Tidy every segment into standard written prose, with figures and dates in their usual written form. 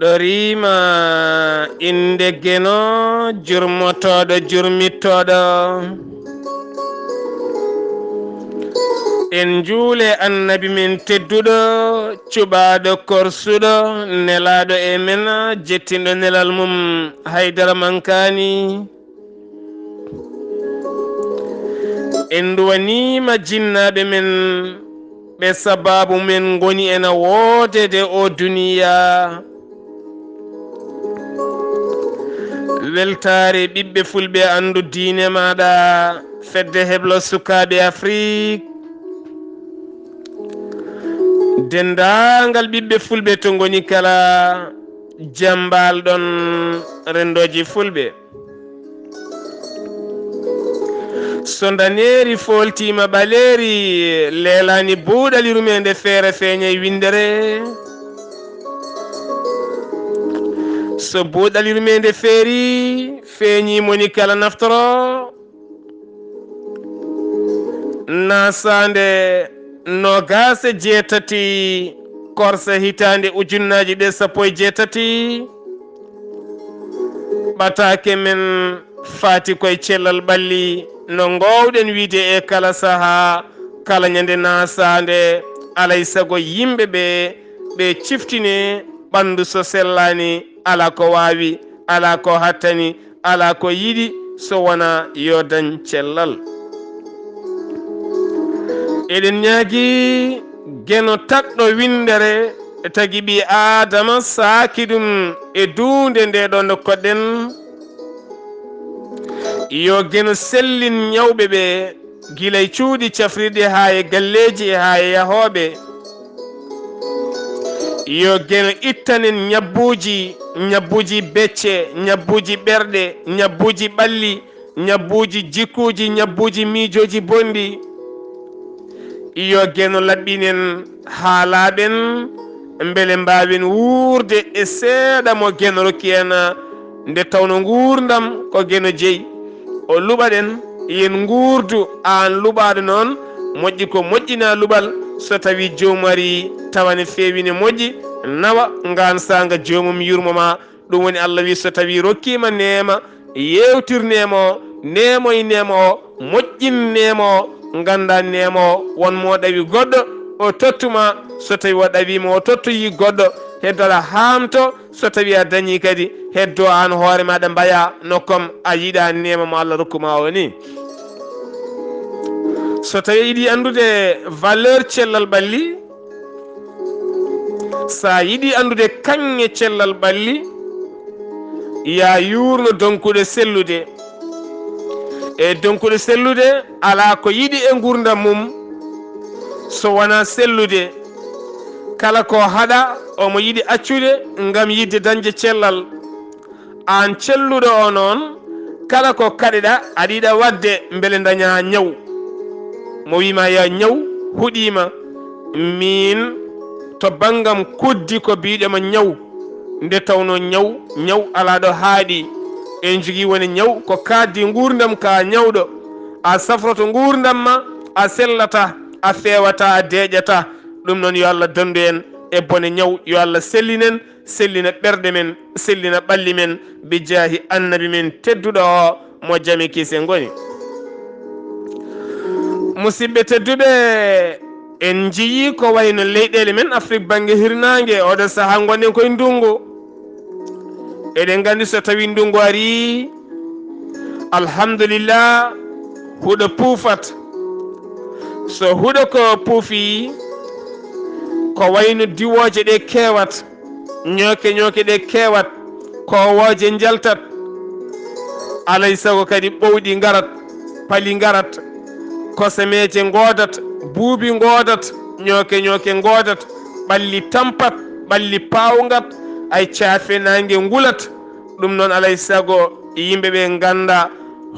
goɗɗo rima inde geno jurmotoɗo jurmittoɗo en juule annabi min tedduɗo cuɓaɗo korsuɗo nelaɗo e men jettinɗo nelal mum haydara mankani en duwanima jinnaɓe men ɓe sababu men goni ena woodede o duniya weltare ɓiɓɓe fulɓe andu diine maɗa fedde heblo sukaɓe Afrique dendagal ɓiɓɓe fulɓe to goni kala jambal ɗon rendoji fulɓe so daneri foltima ɓaleri leelani buuɗalirumede feere feeñay windere so buuɗalirumede feeri feeñimoni kala naftoro nasande nogase jeetati korsa hitande ujunnaji ɗe 17 ɓatake men faati koye cellal ɓalli no gowɗen wiide e kala saaha kala ñande nasande alay sago yimɓe ɓe ciftine ɓandu so sellani ala ko wawi ala ko hattani ala ko yiɗi so wona yo dañ cellal eɗen ñaagui geno taɗɗo windere tagui ɓi adama saaki ɗum e duunde nde ɗo nde koɗɗen yo geno sellin ñawɓe ɓe guilay cuuɗi cafrirɗi ha e galleji e ha e yahoɓe yo geno ittanen ñabbuji becce ñabbuji ɓerɗe ñabbuji ɓalli ñabbuji jikkuji ñabbuji miijoji bonɗi yo geno laɓɓinen haalaɓen beele mbawen wuurde e seeɗa mo geno rokki en nde tawno gurdam ko geno jeeyi o luɓaɗen yen guurdu an luɓaɗo noon moƴƴi ko moƴƴina luɓal so tawi jomum ari tawane fewine moƴƴi nawa gansanga jomum yurmoma ɗum woni Allah wi so tawi rokkima neema yewtir nemo nemoye nemo o moƴƴin nemo o ganda nemo o wonmo ɗawi goɗɗo o tottuma so tawi o ɗawima o tottoyi goɗɗo heddoɗa hamto so tawi a dañi kadi heddo an hoore maɗa mbaya nokkom a yiiɗa nema mo Allah rokkuma o ni so tawi yiiɗi andude valeur cellal ɓalli sa yiiɗi andude kanŋe cellal ɓalli ya yurno donkuɗe sellude e donkuɗe sellude ala ko yiɗi e gurdam mum so wona sellude kala ko haɗa omo yiɗi accude ngam yidde dañde cellal an celluɗo o noon kala ko kaɗeɗa aɗa yiɗa wadde beele daña ñaw mo wima ya ñaw huuɗima min to banggam kuddi ko biɗema ñaw nde tawno ñaw ala ɗo haaɗi en jogui woni ñaw ko kaddi gurdam ka ñawɗo a safroto gurdam ma a sellata a fewata a deƴata ɗum noon yo Allah dandu en e bone ñaw yo Allah sellinen sellina ɓerɗe men sellina ɓalli men bi jaahi annabi men tedduɗo o mo jami kise goni musidɓe tedduɓe en jiyi ko wayno leyɗele men Afrique banggue hirnangue oɗo saaha gonɗen koye ndungu eɗen gandi so tawi ndungu ari alhamdulillah huuɗo puufat so huuɗo ko puufi ko wayno diwoje ɗe kewat ñooke ɗe kewat kowoje jaltat alay sago kadi ɓowɗi garat paali garat kosemeje godat buubi godat ñooke godat ɓalli tampat ɓalli pawgat ay caafe nangue ngulat ɗum noon alay sago yimɓeɓe ganda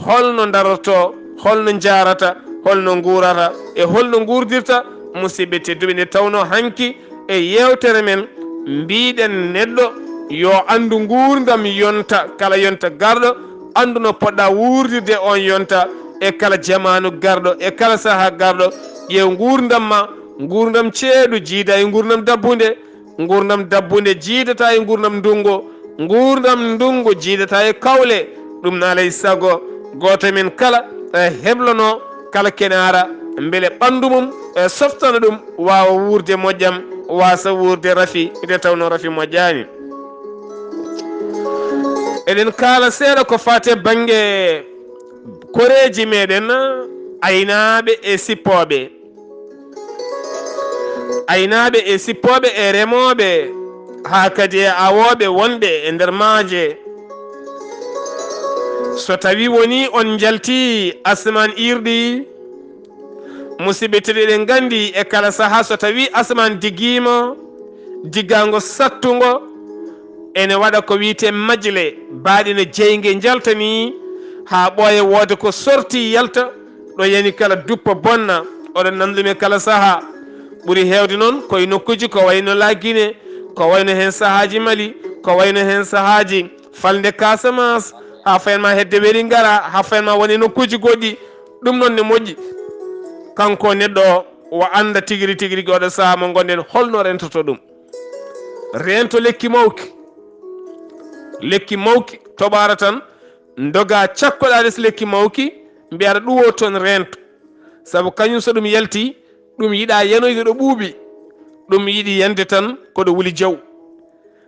holno daroto holno jarata holno gurata e holno gurdirta musidɓe tedduɓe nde tawno hanki e yewtere men mbiɗen neɗɗo yo andu gurdam yonta kala yonta garɗo andu no poɗɗa wurdirde on yonta e kala jamanu garɗo e kala saaha garɗo ƴeew gurdam ma gurdam ceeɗu jiida e gurdam dabbude gurdam dabbunde jiidata e gurdam ndungo gurdam ndungo jiidata e kawle ɗum na alay sago goto men kala heblono kala kenara beele ɓandu mum softana ɗum wawa wurde moƴƴam wasa wurde rafi nde tawno rafi moƴƴani eɗen kala seeɗa ko fate banggue koreji meɗen aynaɓe e sippoɓe e remoɓe ha kadi e awoɓe wonɓe e nder maaje so tawi woni on jalti asman irɗi musidɓe tedduɓe eɗen gandi e kala saaha so tawi asman digguima diggango sattugo ene waɗa ko wiyete majle mbaɗine jeygue jaltani ha ɓooye woode ko sorti yalta ɗo yani kala duppa bonna oɗon nandume kala saaha ɓuuri hewde noon koye nokkuji ko wayno La Guinée ko wayno hen sahaji Mali ko wayno hen sahaji falde Casamance ha fayanma hedde weeri ngara ha fayanma woni nokkuji goɗɗi ɗum noon ne moƴƴi kanko neɗɗo o anda tigiri tigiri oɗo saaha mo gonɗen holno rentoto ɗum rento lekki mawki toɓara tan doga cakkoɗa less lekki mawki mbiyaɗa ɗuwo toon rento saabu kañum so ɗum yalti ɗum yiɗa yanoyde ɗo ɓuuɓi ɗum yiɗi yande tan koɗo wuli jaw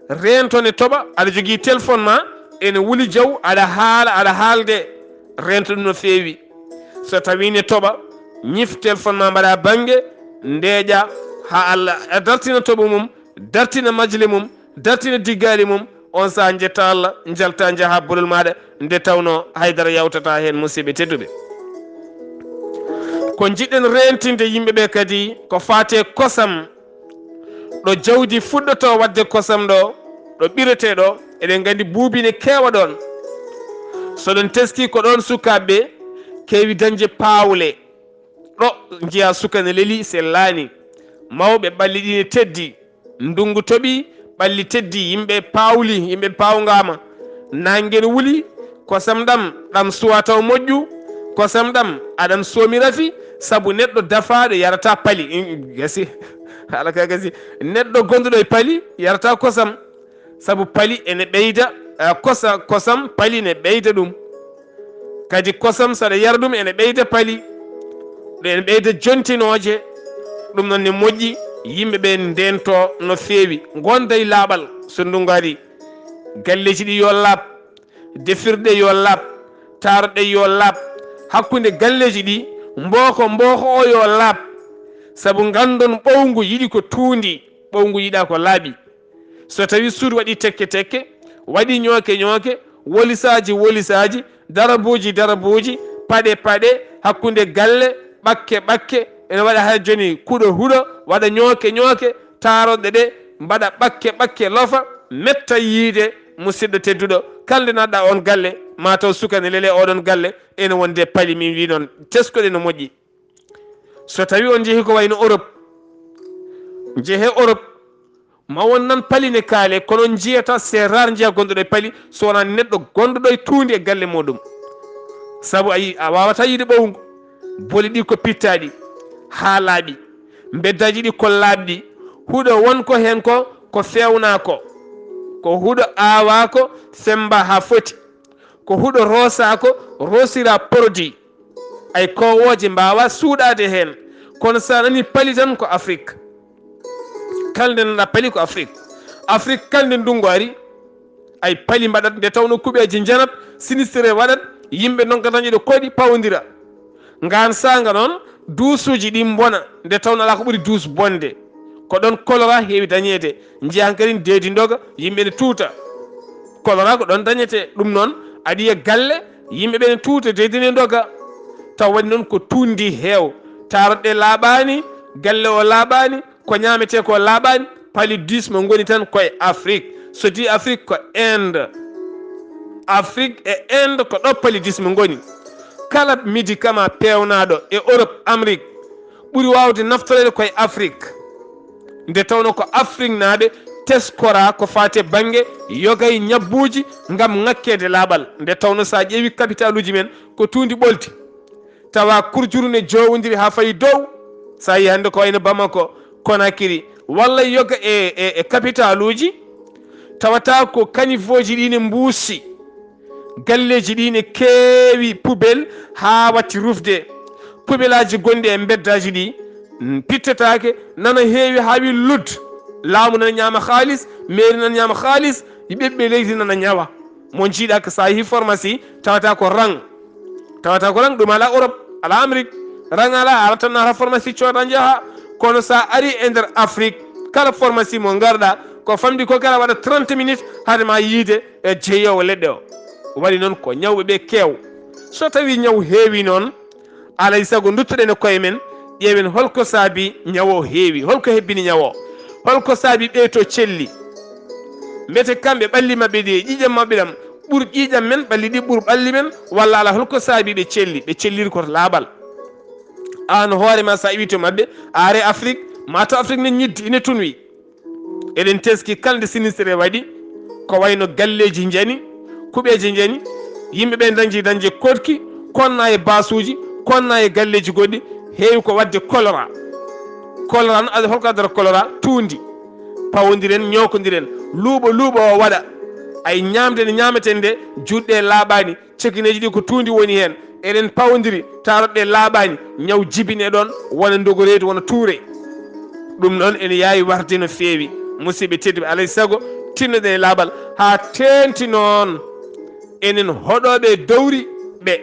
rento ne toɓa aɗa jogui téléphone ma ene wuli jaw aɗa haalde rento ɗum no feewi so tawi ne toɓa ñif téléphone ma mbaɗa banggue ndeeƴa ha Allah dartina toɓo mum dartina majle mum dartina diggari mum on saha jetta Allah jalta jaaha bolol maɗa nde tawno haydara yawtata hen musidɓe tedduɓe ko jiɗɗen rentinde yimɓeɓe kadi ko fate kosam ɗo jawdi fuɗɗoto wadde kosam ɗo ɓireteɗo eɗen gandi buubine kewa ɗon soɗon teski ko ɗon sukaɓeɓe kewi dañde pawle ɗo jiya suka ne leeli sellani mawɓe ɓalli ɗi ne teddi ndungu toɓi ɓalli teddi yimɓe pawli yimɓe pawgama nangue ne wuuli kosam ɗam suwa taw moƴƴu kosam ɗam aɗam soomi rafi saabu neɗɗo dafaɗo yarata paali gasi haala ka gasi neɗɗo gonduɗo e paali yarata kosam saabu paali ene ɓeyda kosam paali ne ɓeyda ɗum kadi kosam saɗa yara ɗum ene ɓeyda paali ɗo ene ɓeyda jontinoje ɗum noon ne moƴƴi yimɓeɓe ndento no feewi gonda e laaɓal so ndungu ari galleji ɗi yo laaɓ defirɗe yo laaɓ taroɗe yo laaɓ hakkude galleji ɗi mboko o yo laaɓ saabu gandon ɓowgu yiɗi ko tuundi ɓowgu yiɗa ko laaɓi so tawi suudu waɗi tekke waɗi ñooke wolisaji darabuji paɗe hakkude galle ɓakke ene waɗa hay joni kuuɗo huuɗo waɗa ñooke taroɗe ɗe mbaɗa ɓakke lofa metta yiide musidɗo tedduɗo kalde naɗɗa on galle mataw sukane lele oɗon galle ene wonde paali min wi noon teskoɗe no moƴƴi so tawi on jeehi ko wayno Europe ma won nan paali ne kaale kono on jiyata c'est rare jiya gonɗoɗo e paali so wona neɗɗo gonɗoɗo e tuundi e galle muɗum saabu a wawata yiide ɓowgu boli ɗi ko pittaɗi ha laaɓi beddaji ɗi ko laaɓɗi huuɗo wonko hen ko fewnako ko huuɗo awako femba ha foti ko huuɗo rosako rosira produit ay kowoje mbawa suuɗade hen kono sa nani paali tan ko Afrique kalde nana paali ko Afrique kalde ndungu ari ay paali mbaɗat nde tawno kuɓeji janat sinistre waɗat yimɓe donkatañeɗo koɗi pawodira ngan sanga noon duusuji ɗi bona nde tawno ala ko ɓuuri duus bonde ko ɗon choléra heewi dañede jiyan kadi deedi doga yimɓe ne tuuta choléra ko ɗon dañete ɗum noon aɗa e galle yimɓeɓe ne tuuta deedine doga taw waɗi noon ko tuundi heew taroɗɗe laaɓani galle o laaɓani ko ñamete ko laaɓani paali 10 mo goni tan koye Afrique so di Afrique ko Inde ko ɗo paali 10 mo goni kala médicament pewnaɗo e Europe Amérique ɓuuri wawde naftorede koye Afrique nde tawno ko Afrique naaɓe teskora ko fate banggue yogay ñabbuji gam ngakkede laaɓal nde tawno sa ƴeewi capital uji men ko tuundi ɓolti tawa kurjuru ne jowodiri ha fayi dow sa yi hande ko wayno Bamako Conakry walla yoga e capitaluji tawata ko kanivoji ɗi ne mbuusi galleji ɗi ne keewi poubelle ha watti rufde poubelaji gonɗi e beddaji ɗi pittetake nana heewi ha wi lud laamu nana ñaama haalis mairie nana ñaama haalis ɓiɓɓe leydi nana ñawa mo jiiɗa ko sa yeehi pharmacie tawata ko rang ɗum ala Europe ala Amérique rang ala ala tan nata pharmacie cooda jaaha kono sa ari e nder Afrique kala pharmacie mo garɗa ko famdi ko kala waɗa 30 minutes hade ma yiide e jeeyowo leɗɗe o waɗi noon ko ñawɓe ɓe keew so tawi ñaw heewi noon alay sago duttoɗen e koye men ƴeewen holko saabi ñawo heewi holko hebbini ñawo holko saabi ɓeeto celli mbete kamɓe ɓalli maɓɓe ɗi ƴiƴam maɓɓe ɗam ɓuur ƴiƴam men ɓalli ɗi ɓuur ɓalli men walla ala holko saabi ɓe celliri koto laaɓal an hoorema sa iwi to maɓɓe a are Afrique mataw Afrique ne ñiddi ine tunwi eɗen teski kala nde sinistre waɗi ko wayno galleji jani kuɓeje jani yimɓeɓe dañji kotki konna e basuji konna e galleji goɗɗi heewi ko wadde choléra no ada holko addata choléra tuundi pawodiren ñokodiren luuɓo o waɗa ay ñamde nde ñameten nde juɗɗe laaɓani cekineji ɗi ko tuundi woni hen eɗen pawodiri taroɗɗe laaɓani ñaw jibine ɗon wona dogoreedi wona tuure ɗum noon ene yaawi warde no feewi musidɓe tedduɓe alay saago tinnoɗen e laaɓal ha tenti noon enen hoɗoɓe dowri ɓe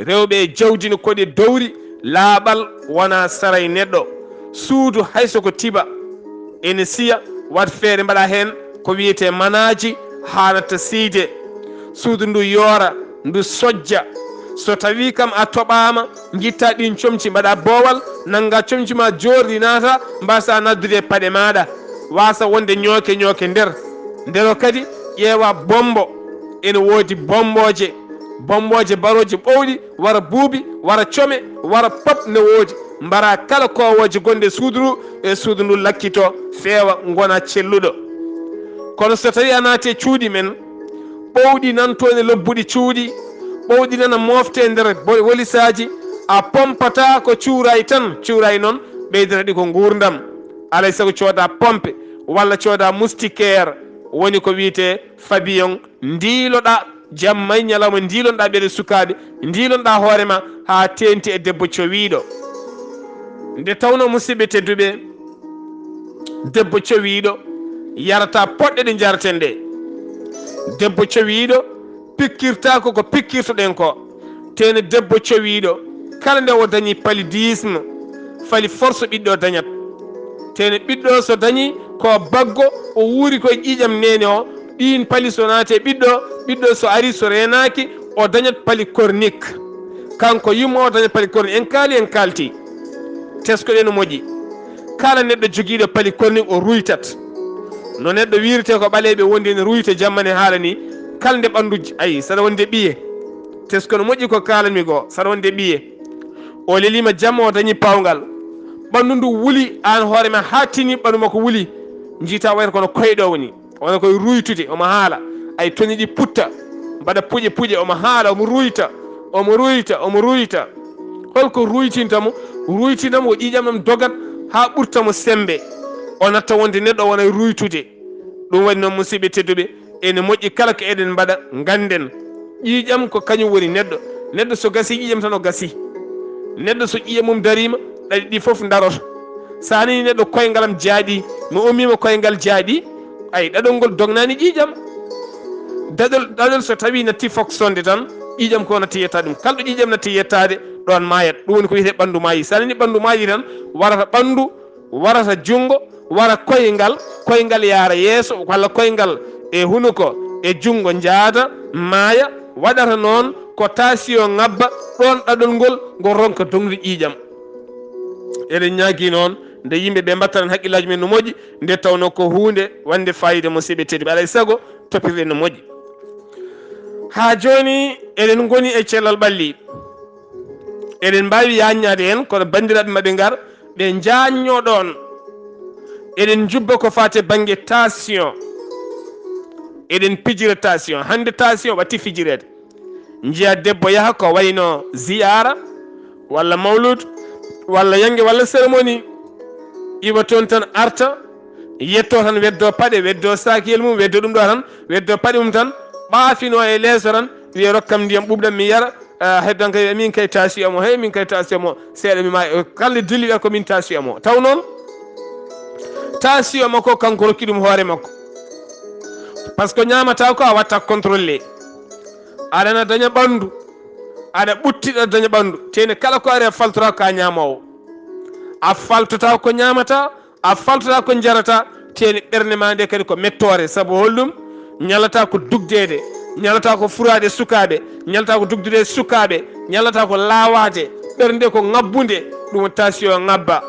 rewɓe e jawdi no koɗi dowri laaɓal wona saray neɗɗo suudu haysoko tiba ene siya wat feere mbaɗa hen ko wiyete manaji hanata siide suudu ndu yoora ndu sojja so tawi kam a toɓama guitta ɗin comci mbaɗa boowal nanga comci ma jorɗi naata mbasa naddude paɗe maɗa wasa wonde ñooke ndero kadi ƴeewa bombo ene woodi bomboje baroje ɓowɗi wara buubi wara come wara pop ne woodi mbara kala kowoje gonɗe suudu ndu lakkito feewa gona celluɗo kono so tawi a naati e cuuɗi men ɓowɗi nanto ene lobbuɗi cuuɗi ɓowɗi nana mofte nder wolisaji a pompata ko cuuray noon ɓeydana ɗi ko gurdam alay sago cooda pompe walla cooda moustiquaire woni ko wiyete fabillon ndiiloɗa jamma e ñalawma ndiilonɗa ɓeɗe sukaɓe ndiilonɗa hoorema ha tenti e debbo cowiɗo nde tawno musidɓe tedduɓe debbo cowiɗo yarata poɗɗe ɗe jaraten ɗe debbo cowiɗo pikkirta ko pikkirtoɗen ko tene debbo cowiɗo kala nde o dañi paludisme fali force ɓiɗɗo dañat tene ɓiɗɗo so dañi ko baggo o wuuri koye ƴiƴam nene o ɗin pali so naate ɓiɗɗo so ari so renaki o dañat pali cornique kanko yumma o dañat pali cornique en kalti teskoɗe no moƴƴi kala neɗɗo joguiɗo pali cornique o ruytat no neɗɗo wirete ko ɓaleɓe wondi ene ruyta jammane haala ni kala nde ɓandu ayi saɗa wonde ɓiye tesko no moƴƴi ko kalanmi ko saɗa wonde ɓiye o lelima jamma o dañi pawgal ɓandu ndu wuuli an hoorema ha tini ɓandu makko wuuli jiita wayata kono koyɗo woni wona koye ruytude omo haala ay toñi ɗi putta mbaɗa puƴe omo haala omo ruyta holko ruytintamo ko ƴiƴam ɗam dogat ha ɓurtamo sembe o natta wonde neɗɗo wona ruytude ɗum waɗi noon musidɓe tedduɓe ene moƴƴi kala ko eɗen mbaɗa ganden ƴiƴam ko kañum woni neɗɗo so gasi ƴiƴam tan o gasi neɗɗo so ƴiƴam mum darima ɗaɗi ɗi foof daroto sa nani neɗɗo koyngalam jaaɗi mi ummima koyngal jaaɗi ay ɗaɗol ngol dognani ƴiƴam ɗaɗol so tawi natti fonctionde tan ƴiƴam ko natti yettade ɗum kala ɗo ƴiƴam natti yettade ɗon mayat ɗum woni ko wiyete ɓandu maayi sa nani ɓandu maayi tan warata ɓandu warata jungo wara koyngal yaara yeeso walla koyngal e hunuko e jungo jaada maaya waɗata noon ko tension ngabba ɗon ɗaɗol ngol ronka dognude ƴiƴam eɗen ñaagui noon nde yimɓe ɓe mbattatan haqqillaji men no moƴƴi nde tawno ko hunde wande fayida musidɓe tedduɓe alay saago toppirɗen no moƴƴi ha joni eɗen goni e cellal ɓalli eɗen mbawi yaññade hen kono bandiraɓe maɓe ngar ɓe jañño ɗon eɗen jubba ko fate banggue tension eɗen pijira tension hande tension watti fijirede jiya debbo yaaha ko wayno ziyara walla mawlud walla yangue walla cérémonie iwa toon tan arta yetto tan weddo paɗe weddo sakiyel mum weddo ɗum ɗo tan weddo paɗe mum tan ɓaafino e leeso tan wiye rokkam ndiyam ɓuɓɗam mi yara heddan kay min kay tension mo hey min kay tension mo seeɗa mima kalde dilli wiya ko min tension mo taw noon tension makko kanko rokki ɗum hoore makko par ce que ñamata ko a watta contrôlé aɗana daña ɓandu aɗa ɓuttiɗa daña ɓandu tene kala ko ari a faltora ka ñamowo a faltota ko ñamata a faltota ko jarata tene ɓerde ma nde kadi ko mettore saabu hollum ñalata ko dugdede ñalata ko furade sukaɓe ñalata ko dugdude sukaɓe ñalata ko lawade ɓernde ko ngabbude ɗum tension ngabba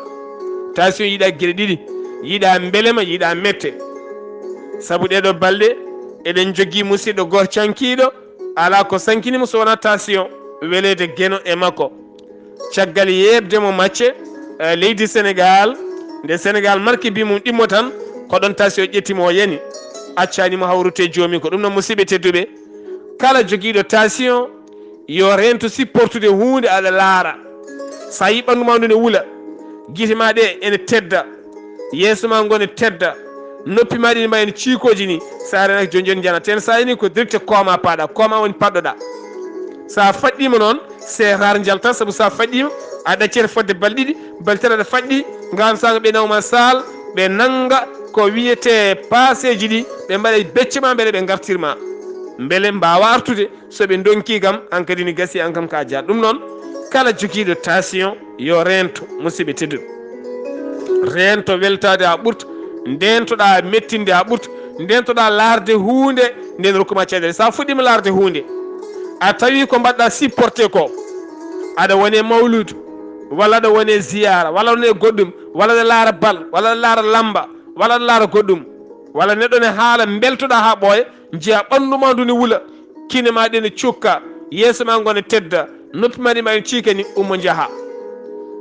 tension yiiɗa gueɗe ɗiɗi yiiɗa beelema yiiɗa mette saabu ɗeɗo balɗe eɗen jogui musidɗo goto cankiɗo ala ko sankinimo so wona tension welede gueno e makko caggal yebdemo macce leydi Sénégal nde Sénégal marque bi mum ɗimmo tan ko ɗon tension ƴettimo o yani accanimo hawrute joomi ko ɗum noon musidɓe tedduɓe kala joguiɗo tension yo rento supportude hunde aɗa laara sa yi ɓandu ma ndu ne wuula guite ma ɗe ene tedda yeeso ma ngo ne tedda noppi ma ɗi ne mbayi no ciikoji ni sa renaki joni joni jana ten sa yani ko direct kooma paɗa kooma woni paɗɗoɗa sa faɗɗima noon seetar jalta saabu sa faɗɗima a ɗaccete fodde balɗe ɗiɗi baltere aɗa faɗɗi ngam saga ɓe nawma sal ɓe nanga ko wiyete passeji ɗi ɓe mbaɗa becce ma beele ɓe gartirma beele mbawa artude soɓe donki kam an kadi ni gasi an kam ka jaa ɗum noon kala joguiɗo tension yo rento musidɓe tedduɓe rento weltade ha ɓurta ndentoɗa mettinde ha ɓurta ndentoɗa laarde hunde nden rokkuma caɗele sa fuɗɗima laarde hunde a tawi ko mbaɗɗa supporté ko aɗa wone mawludu walla aɗa wone ziyara walla wone goɗɗum walla aɗa laara bal walla aɗa laara lamba walla aɗa laara goɗɗum walla neɗɗo ne haala beltoɗa ha ɓooya jiya ɓanduma ndu ne wuula kine ma ɗe ne cukka yeeso ma ngo ne tedda noppi ma ɗi ma en ciika ni ummo jaaha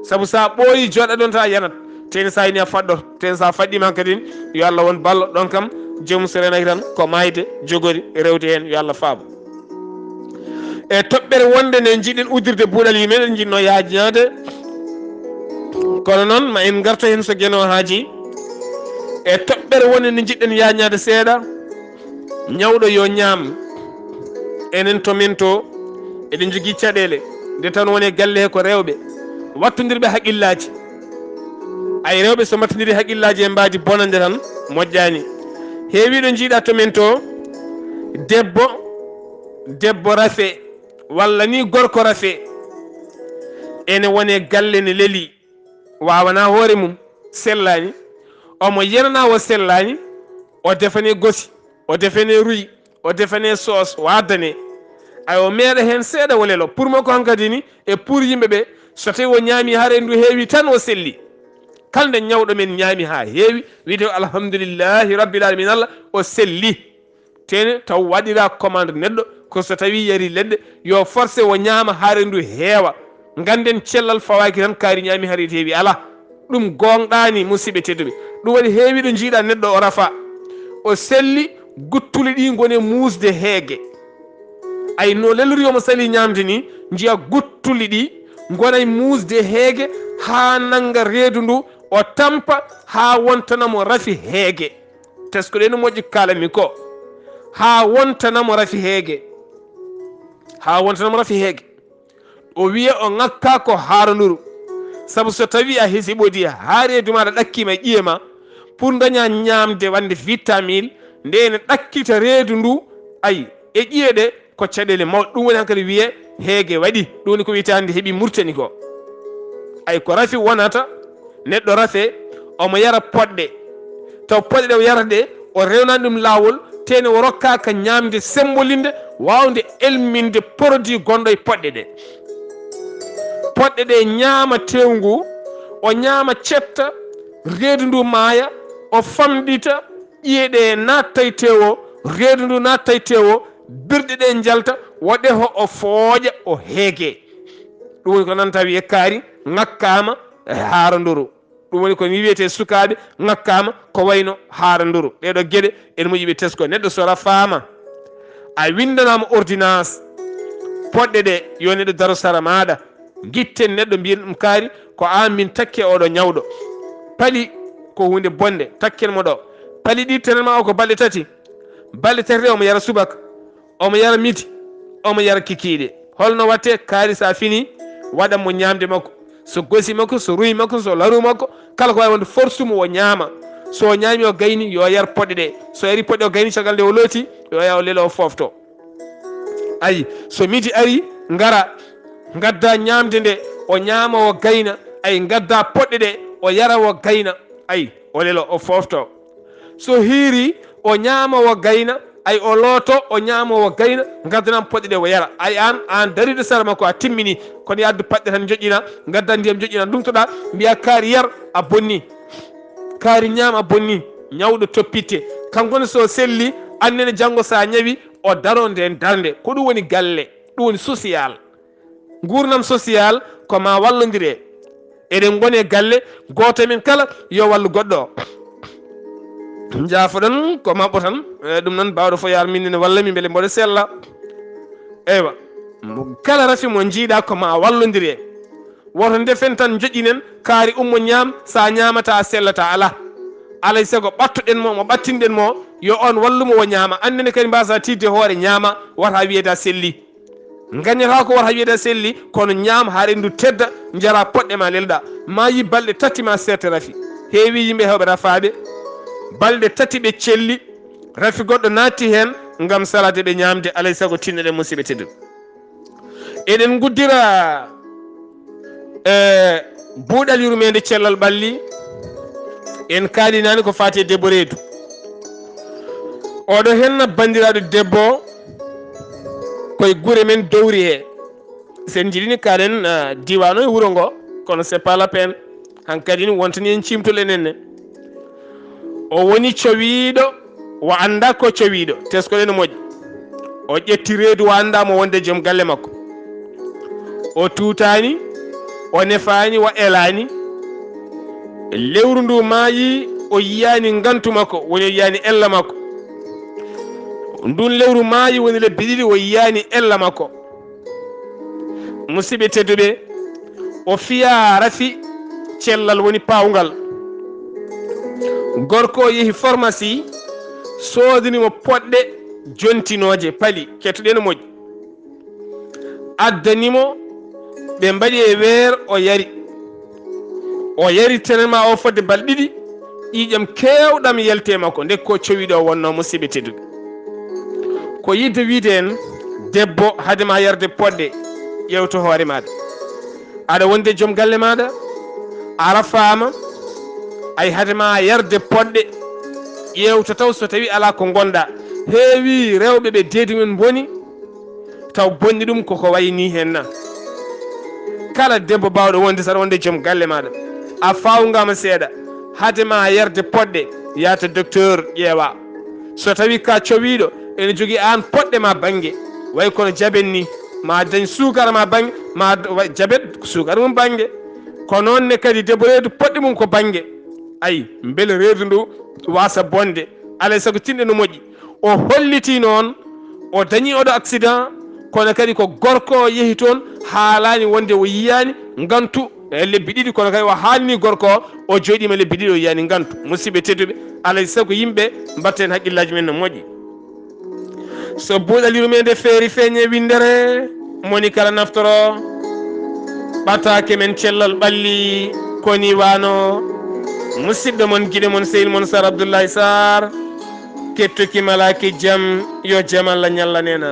saabu sa ɓooyi joɗa ɗon ta yanat teni sa yini a faɗɗoto ten sa faɗɗima han kadi yo Allah won ballo ɗon kam joomum so renaki tan ko mayde jogori rewde hen yo Allah faabo e toɓɓere wonde nde jiɗɗen uddirde buuɗal yimeɗen jinno yajñade kono noon ma en garta hen so gueno haaji e toɓɓere wonde nde jiɗɗen yajñade seeɗa ñawɗo yo ñaam enen to min to eɗen jogui caɗele nde tan woni galle he ko rewɓe wattodirɓe haqqillaji ay rewɓe so mattodiri haqqillaji e mbadi bonande tan moƴƴani heewiɗo jiiɗa to min to debbo rafe walla ni gorko rafe ene wone galle ne leeli wawana hoore mum sellani omo yenana o sellani o defane gosi o defane ruyi o defane soos waddane ay o meeɗa hen seeɗa o lelo pour mo ko hankadi ni e pour yimɓeɓe so tawi o ñaami haare ndu heewi tan o selli kalde ñawɗo men ñaami ha heewi wiide alhamdulillahi rabbil alamin Allah o selli tene taw waɗira commande neɗɗo ko so tawi yari leɗɗe yo forcé o ñaama haare ndu heewa ganden cellal fawaki tan kaari ñaami haare heewi ala ɗum gonɗani musidɓe tedduɓe ɗum waɗi heewi ɗo jiiɗa neɗɗo o rafa o selli guttuli ɗi gone muusde heege ay no lelori omo sali ñamde ni jiya guttuli ɗi gonay muusde heege ha nanga reedu ndu o tampa ha wontanamo rafi heege tesko ɗe no moƴƴi kalami ko ha wontanamo rafi heege ha wontanamo rafi heege o wiya o ngakka ko haaranduru saabu so tawi a hesiɓodi ha reedu maɗa ɗakkima e ƴiye ma pour daña ñamde wande vitamine nde ne ɗakkita reedu ndu ayi e ƴiye ɗe ko caɗele mawɗe ɗum woni hankadi wiye heege waɗi ɗum woni ko wiyata hande heeɓi murtani ko ay ko rafi wonata neɗɗo rafe omo yara poɗɗe taw poɗɗe ɗe o yarata ɗe o rewnani ɗum lawol tene o rokkaka ñamde sembolinde wawde elminde produit gonɗo e poɗɗe ɗe poɗɗe ɗe ñaama tewngu o ñaama cetta reedu ndu maaya o famɗita ƴiye ɗe natta e tewo reedu ndu natta e tewo birɗe ɗe jalta woɗɗe ho o fooƴa o heege ɗum woni ko nanta wiye kaari ŋakkama haaranduru ɗum woni ko wiyete sukaɓe ŋakkama ko wayno haaranduru ɗeɗo gueɗe ene moƴƴiɓe tesko neɗɗo so rafama a windanama ordonnance poɗɗe ɗe yo neɗɗo daro sara maɗa guitten neɗɗo mbiyen ɗum kaari ko an min takke oɗo ñawɗo paɗi ko hunde bonde takken mo ɗo pali ɗi tenema o ko balɗe tati omo yara subaka omo yara midi omo yara kikiɗe holno watte kaari sa fini waɗan mo ñamde makko so gosi makko so ruyi makko so laru makko kala ko wawi wonde force mo o ñaama so o ñaami o gayni yo yar poɗɗe ɗe so yari poɗɗe o gayni caggal nde o looti yo yaha o lelo o fofto ayi so midi ari ngara gadda ñamde nde o ñaama o gayna ay gadda poɗɗe ɗe o yara o gayna ay o lelo o fofto so hiiri o ñaama o gayna ay o looto o ñaama o gayna gaddanam poɗɗe ɗe o yara ay an dariɗo sara makko a timmini kono yaddu paɗɗe tan joƴƴina gadda ndiyam joƴƴina ndumtoɗa mbiya kaari yar a bonni kaari ñaam a bonni ñawɗo toppitte kankone so selli annene janngo sa ñawi o daro nden darde ko ɗum woni galle ɗum woni social gurnam social ko ma wallodire eɗen gone galle goto men kala yo wallu goɗɗo o jaafoɗon ko mabɓo tan ɗum noon bawɗo fo yar min ne walla mi beele mboɗo sella eywa kala rafi mo jiiɗa ko ma wallodire woto ndefen tan joƴƴinen kaari ummo ñaam sa ñamata a sellata ala alay sago ɓattoɗen mo ɓattinɗen mo yo on wallumo o ñaama annene kadi mbasa tidde hoore ñaama wata wiyede a selli gagnata ko wata wiyede a selli kono ñaam ha rendu tedda jara poɗɗe ma lelɗa ma yi balɗe tati ma serte rafi heewi yimɓe hewɓe rafaɓe balɗe tati ɓe celli rafi goɗɗo naatti hen gam salade ɓe ñamde alay sago tinneɗen musidɓe tedduɓe eɗen guddira buuɗal yurmede cellal ɓalli en kaalinani ko fati e debbo reedu oɗo henna bandiraɗo debbo koye guure men dowri he sen jiɗini kaɗen diwan e wuuro ngo kono c'est pas la peine hankkadi ni wontani en cimtol enenne o woni cowiɗo o anda ko cowiɗo teskoɗen moƴƴi o ƴetti reedu o andamo wonde joom galle makko o tutani o nefani o elani lewru ndu maayi o yiyani ngantu makko woni o yiyani ella makko ndun lewru maayi woni lebbi ɗiɗi o yiyani ella makko musidɓe tedduɓe o fiya rafi cellal woni pawgal gorko o yeehi pharmacie sodinimo poɗɗe jontinoje paali kettoɗen moƴƴi addanimo ɓe mbaɗi e weer o yari tenema o fodde balɗe ɗiɗi ƴiƴam kewɗam yelte makko nde ko cowiɗo o wonno musidɓe tedduɓe ko yidde wiide en debbo hadema yarde poɗɗe ƴewto hoore maɗa aɗa wonde joom galle maɗa a rafama ay hadema yarde poɗɗe ƴewta taw so tawi ala ko gonɗa heewi rewɓe ɓe deedi men boni taw bonni ɗum koko wayni hen na kala debbo bawɗo wonde saɗa wonde joom galle maɗa a fawgama seeɗa hadema yarde poɗɗe yata docteur ƴeewa so tawi ka cowiɗo ene jogui an poɗɗe ma banggue way kono jabet ni ma dañ sukara ma banggue ma jabet sukara mum banggue ko nonne kadi debbo reedu poɗɗe mum ko banggue ayi beele reedu ndu wasa bonde alay saago tinɗe no moƴƴi o holliti noon o dañi oɗo accident kono kadi ko gorko o yeehi toon haalani wonde o yiyani ngantu lebbi ɗiɗi kono kadi o haalni gorko o jooɗima lebbi ɗiɗi o yiyani ngantu musidɓe tedduɓe alay saago yimɓe mbatten haqqillaji men no moƴƴi so buuɗal yurmede feeri feeñe windere moni kala naftoro ɓatake men cellal ɓalli koni wano musidɗo mon guiɗe mon sehil mon sar abdoullahi sar kettoki malaki jaam yo jaam Allah ñallanena